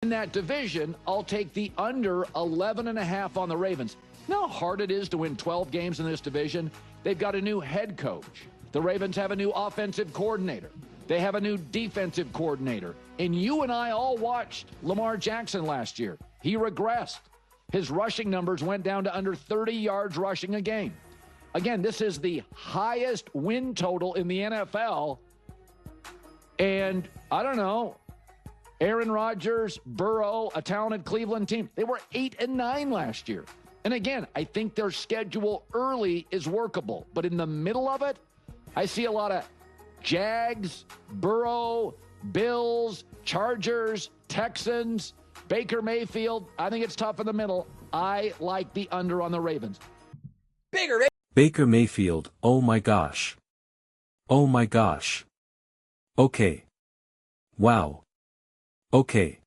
in that division, I'll take the under 11.5 on the Ravens. You know how hard it is to win 12 games in this division? They've got a new head coach. The Ravens have a new offensive coordinator. They have a new defensive coordinator. And you and I all watched Lamar Jackson last year. He regressed. His rushing numbers went down to under 30 yards rushing a game. Again, this is the highest win total in the NFL. And I don't know, Aaron Rodgers, Burrow, a talented Cleveland team, they were 8-9 last year. And again, I think their schedule early is workable. But in the middle of it, I see a lot of Jags, Burrow, Bills, Chargers, Texans, Baker Mayfield. I think it's tough in the middle. I like the under on the Ravens. Baker Mayfield, oh my gosh. Oh my gosh. Okay. Wow. Okay.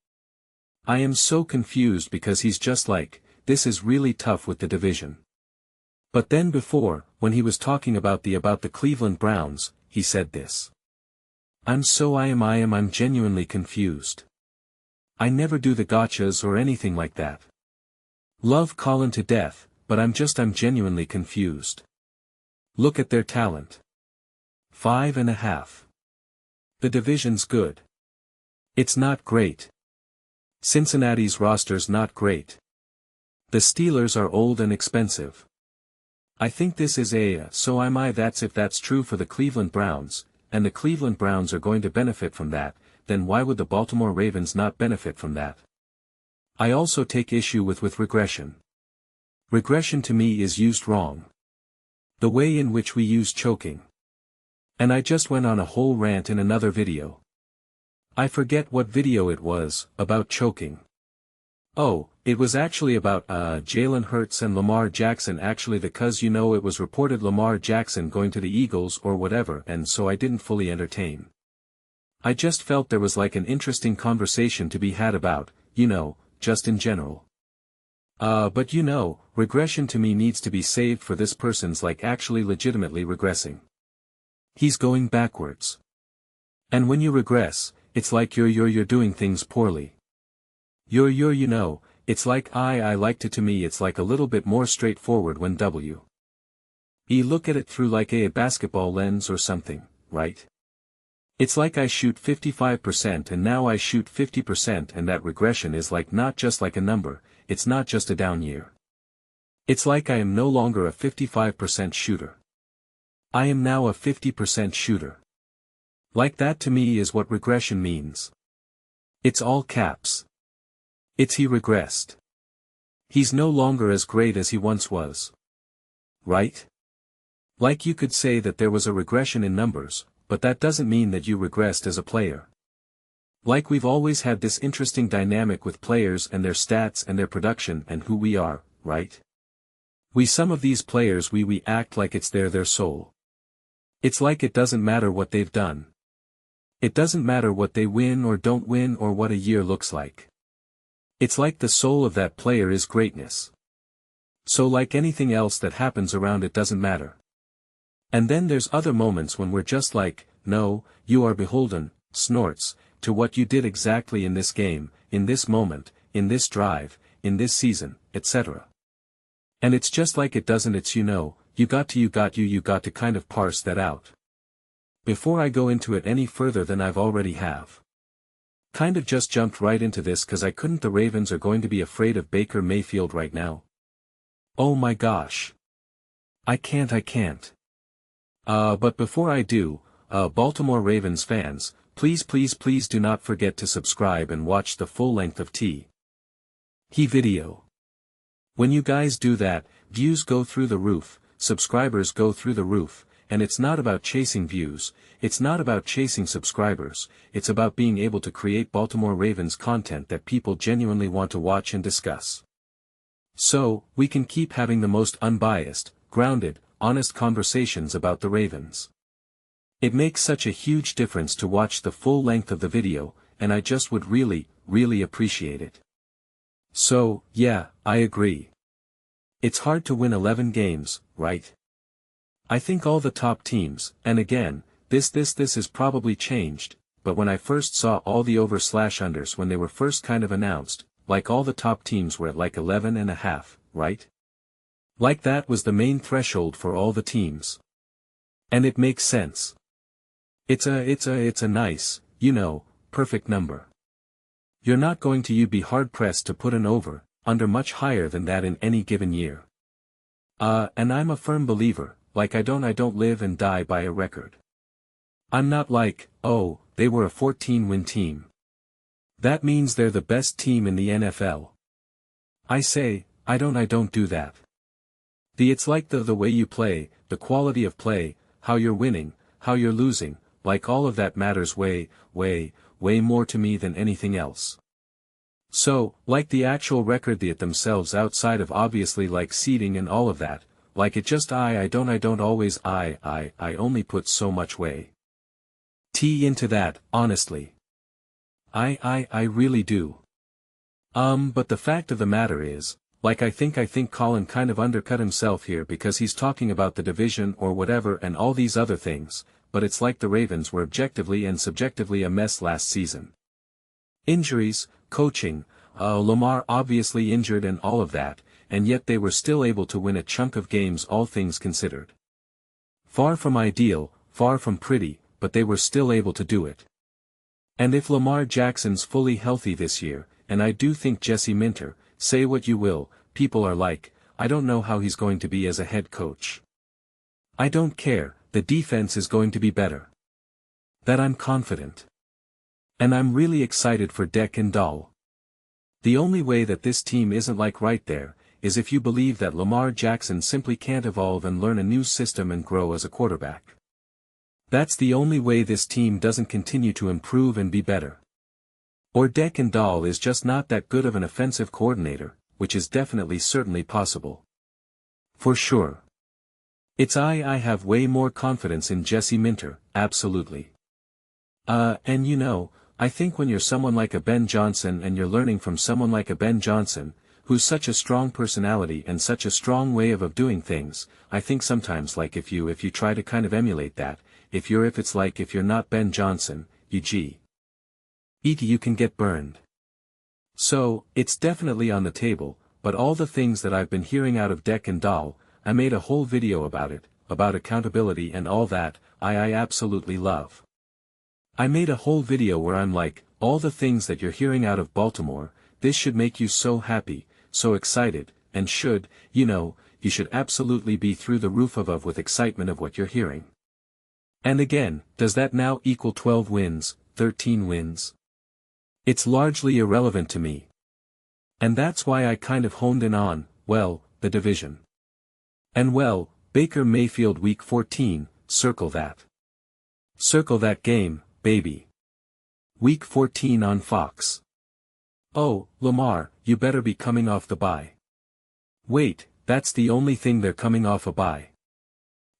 I am so confused because he's just like, this is really tough with the division. But then before, when he was talking about the Cleveland Browns, he said this. I'm genuinely confused. I never do the gotchas or anything like that. Love Colin to death, but I'm genuinely confused. Look at their talent. 5.5. The division's good. It's not great. Cincinnati's roster's not great. The Steelers are old and expensive. I think this is that's if that's true for the Cleveland Browns, and the Cleveland Browns are going to benefit from that, then why would the Baltimore Ravens not benefit from that? I also take issue with regression. Regression to me is used wrong. The way in which we use choking. And I just went on a whole rant in another video. I forget what video it was, about choking. Oh, it was actually about Jalen Hurts and Lamar Jackson actually because it was reported Lamar Jackson going to the Eagles or whatever and so I didn't fully entertain. I just felt there was like an interesting conversation to be had about, just in general. But regression to me needs to be saved for this person's like actually legitimately regressing. He's going backwards. And when you regress, it's like you're doing things poorly. It's like I liked it to me it's like a little bit more straightforward when you look at it through like a basketball lens or something, right? It's like I shoot 55% and now I shoot 50% and that regression is like not just like a number, it's not just a down year. It's like I am no longer a 55% shooter. I am now a 50% shooter. Like that to me is what regression means. It's all caps. It's he regressed. He's no longer as great as he once was. Right? Like you could say that there was a regression in numbers, but that doesn't mean that you regressed as a player. Like we've always had this interesting dynamic with players and their stats and their production and who we are, right? Some of these players we act like it's their soul. It's like it doesn't matter what they've done. It doesn't matter what they win or don't win or what a year looks like. It's like the soul of that player is greatness. So like anything else that happens around it doesn't matter. And then there's other moments when we're just like, no, you are beholden, snorts, to what you did exactly in this game, in this moment, in this drive, in this season, etc. And it's just like it doesn't you got to kind of parse that out. Before I go into it any further than I've already have. Kind of just jumped right into this cause I couldn't the Ravens are going to be afraid of Baker Mayfield right now. Oh my gosh. I can't. But before I do, Baltimore Ravens fans, please do not forget to subscribe and watch the full length of He video. When you guys do that, views go through the roof, subscribers go through the roof, and it's not about chasing views, it's not about chasing subscribers, it's about being able to create Baltimore Ravens content that people genuinely want to watch and discuss. So, we can keep having the most unbiased, grounded, honest conversations about the Ravens. It makes such a huge difference to watch the full length of the video, and I just would really appreciate it. So, yeah, I agree. It's hard to win 11 games, right? I think all the top teams, and again, this has probably changed, but when I first saw all the over/unders when they were first kind of announced, like all the top teams were at like 11.5, right? Like that was the main threshold for all the teams. And it makes sense. It's a nice, perfect number. You're not going to be hard-pressed to put an over/under much higher than that in any given year. And I'm a firm believer, like I don't live and die by a record. I'm not like, oh, they were a 14-win team. That means they're the best team in the NFL. I say, I don't do that. It's like the way you play, the quality of play, how you're winning, how you're losing, like all of that matters way more to me than anything else. So, like the actual record themselves outside of obviously like seeding and all of that, like it just I don't always I only put so much way into that, honestly. I really do. But the fact of the matter is, like I think Colin kind of undercut himself here because he's talking about the division or whatever and all these other things, but it's like the Ravens were objectively and subjectively a mess last season. Injuries, coaching, Lamar obviously injured and all of that, and yet they were still able to win a chunk of games all things considered. Far from ideal, far from pretty, but they were still able to do it. And if Lamar Jackson's fully healthy this year, and I do think Jesse Minter, say what you will, people are like, I don't know how he's going to be as a head coach. I don't care, the defense is going to be better. That I'm confident. And I'm really excited for Deck and Dahl. The only way that this team isn't like right there, is if you believe that Lamar Jackson simply can't evolve and learn a new system and grow as a quarterback. That's the only way this team doesn't continue to improve and be better. Or Deck and Dahl is just not that good of an offensive coordinator, which is certainly possible. For sure. I have way more confidence in Jesse Minter, absolutely. And I think when you're someone like a Ben Johnson and you're learning from someone like a Ben Johnson, who's such a strong personality and such a strong way of doing things, I think sometimes like if you try to kind of emulate that, if you're not Ben Johnson, you can get burned. So, it's definitely on the table, but all the things that I've been hearing out of Deck and Dahl, I made a whole video about it, about accountability and all that, I absolutely love. I made a whole video where I'm like, all the things that you're hearing out of Baltimore, this should make you so happy, so excited, and you should absolutely be through the roof with excitement of what you're hearing. And again, does that now equal 12 wins, 13 wins? It's largely irrelevant to me. And that's why I kind of honed in on, the division. And Baker Mayfield Week 14, circle that. Circle that game, baby. Week 14 on Fox. Oh, Lamar, you better be coming off the bye. Wait, that's the only thing they're coming off a bye.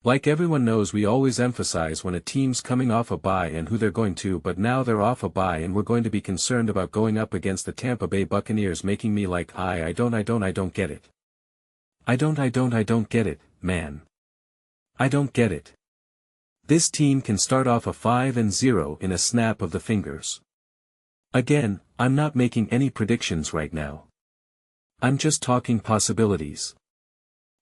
Like everyone knows, we always emphasize when a team's coming off a bye and who they're going to, but now they're off a bye and we're going to be concerned about going up against the Tampa Bay Buccaneers, making me like, I don't get it. I don't get it, man. I don't get it. This team can start off a 5-0 in a snap of the fingers. Again, I'm not making any predictions right now. I'm just talking possibilities.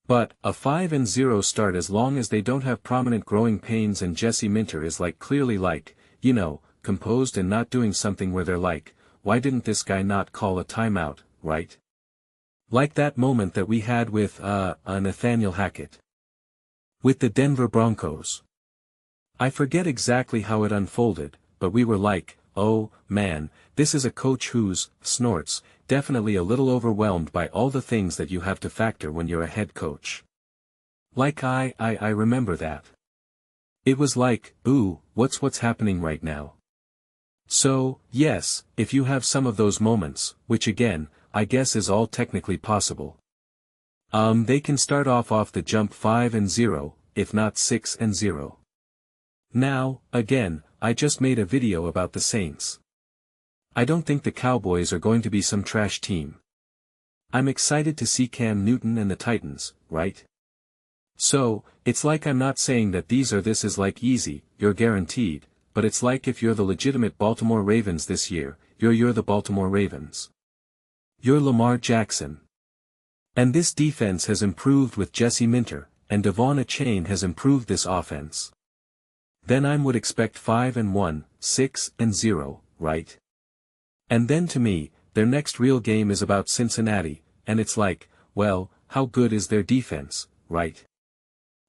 But, a 5-0 start, as long as they don't have prominent growing pains and Jesse Minter is clearly composed and not doing something where they're like, why didn't this guy not call a timeout, right? Like that moment that we had with, Nathaniel Hackett. With the Denver Broncos. I forget exactly how it unfolded, but we were like, oh, man, this is a coach who's, snorts, definitely a little overwhelmed by all the things that you have to factor when you're a head coach. Like I remember that. It was like, ooh, what's happening right now? So, yes, if you have some of those moments, which again, I guess is all technically possible. They can start off the jump 5-0, if not 6-0. Now, again, I just made a video about the Saints. I don't think the Cowboys are going to be some trash team. I'm excited to see Cam Newton and the Titans, right? So, it's like I'm not saying that this is like easy, you're guaranteed, but it's like if you're the legitimate Baltimore Ravens this year, you're the Baltimore Ravens. You're Lamar Jackson. And this defense has improved with Jesse Minter, and Devon Achane has improved this offense. Then I would expect 5-1, 6-0, right? And then to me, their next real game is about Cincinnati, and it's like, well, how good is their defense, right?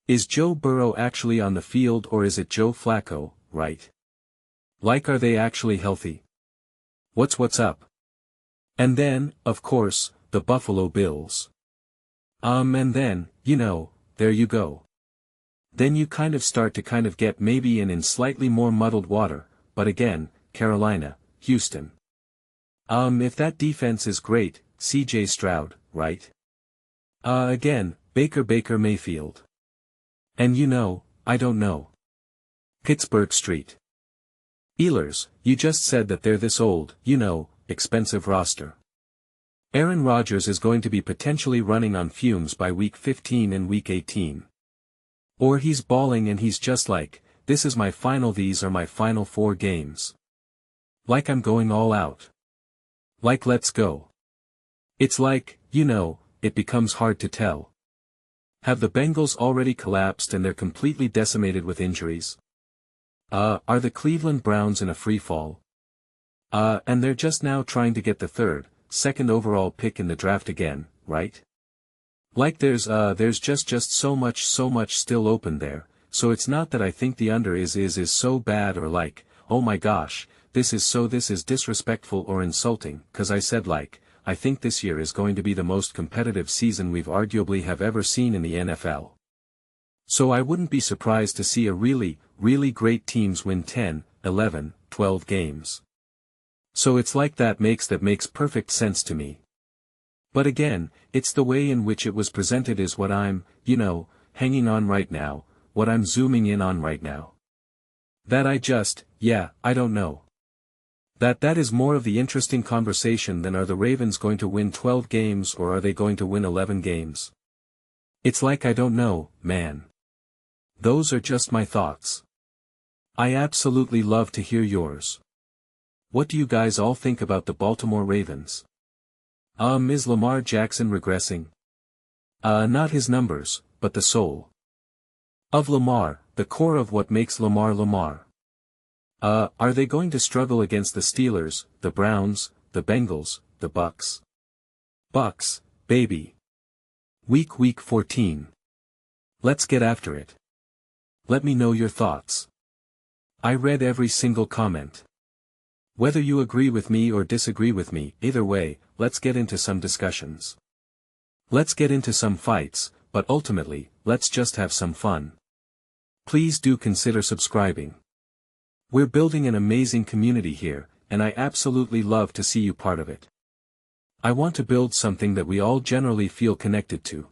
Is Joe Burrow actually on the field or is it Joe Flacco, right? Like, are they actually healthy? What's up? And then, of course, the Buffalo Bills. And then, there you go. Then you start to get maybe in slightly more muddled water, but again, Carolina, Houston. If that defense is great, C.J. Stroud, right? Again, Baker Mayfield. And I don't know. Pittsburgh Street. Ehlers, you just said that they're this old, expensive roster. Aaron Rodgers is going to be potentially running on fumes by week 15 and week 18. Or he's balling and he's just like, these are my final 4 games. Like I'm going all out. Like let's go. It's like, it becomes hard to tell. Have the Bengals already collapsed and they're completely decimated with injuries? Are the Cleveland Browns in a free fall? And they're just now trying to get the 3rd, 2nd overall pick in the draft again, right? Like there's just so much still open there, so it's not that I think the under is so bad or like, oh my gosh, this is disrespectful or insulting, cause I said like, I think this year is going to be the most competitive season we've arguably have ever seen in the NFL. So I wouldn't be surprised to see a really great teams win 10, 11, 12 games. So it's like that makes perfect sense to me. But again, it's the way in which it was presented is what I'm, hanging on right now, what I'm zooming in on right now. That I don't know. That is more of the interesting conversation than are the Ravens going to win 12 games or are they going to win 11 games? It's like I don't know, man. Those are just my thoughts. I absolutely love to hear yours. What do you guys all think about the Baltimore Ravens? Is Lamar Jackson regressing? Not his numbers, but the soul of Lamar, the core of what makes Lamar Lamar. Are they going to struggle against the Steelers, the Browns, the Bengals, the Bucks? Bucks, baby. Week 14. Let's get after it. Let me know your thoughts. I read every single comment. Whether you agree with me or disagree with me, either way, let's get into some discussions. Let's get into some fights, but ultimately, let's just have some fun. Please do consider subscribing. We're building an amazing community here, and I absolutely love to see you part of it. I want to build something that we all generally feel connected to.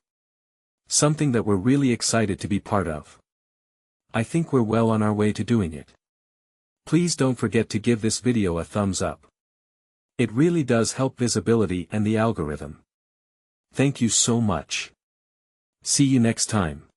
Something that we're really excited to be part of. I think we're well on our way to doing it. Please don't forget to give this video a thumbs up. It really does help visibility and the algorithm. Thank you so much. See you next time.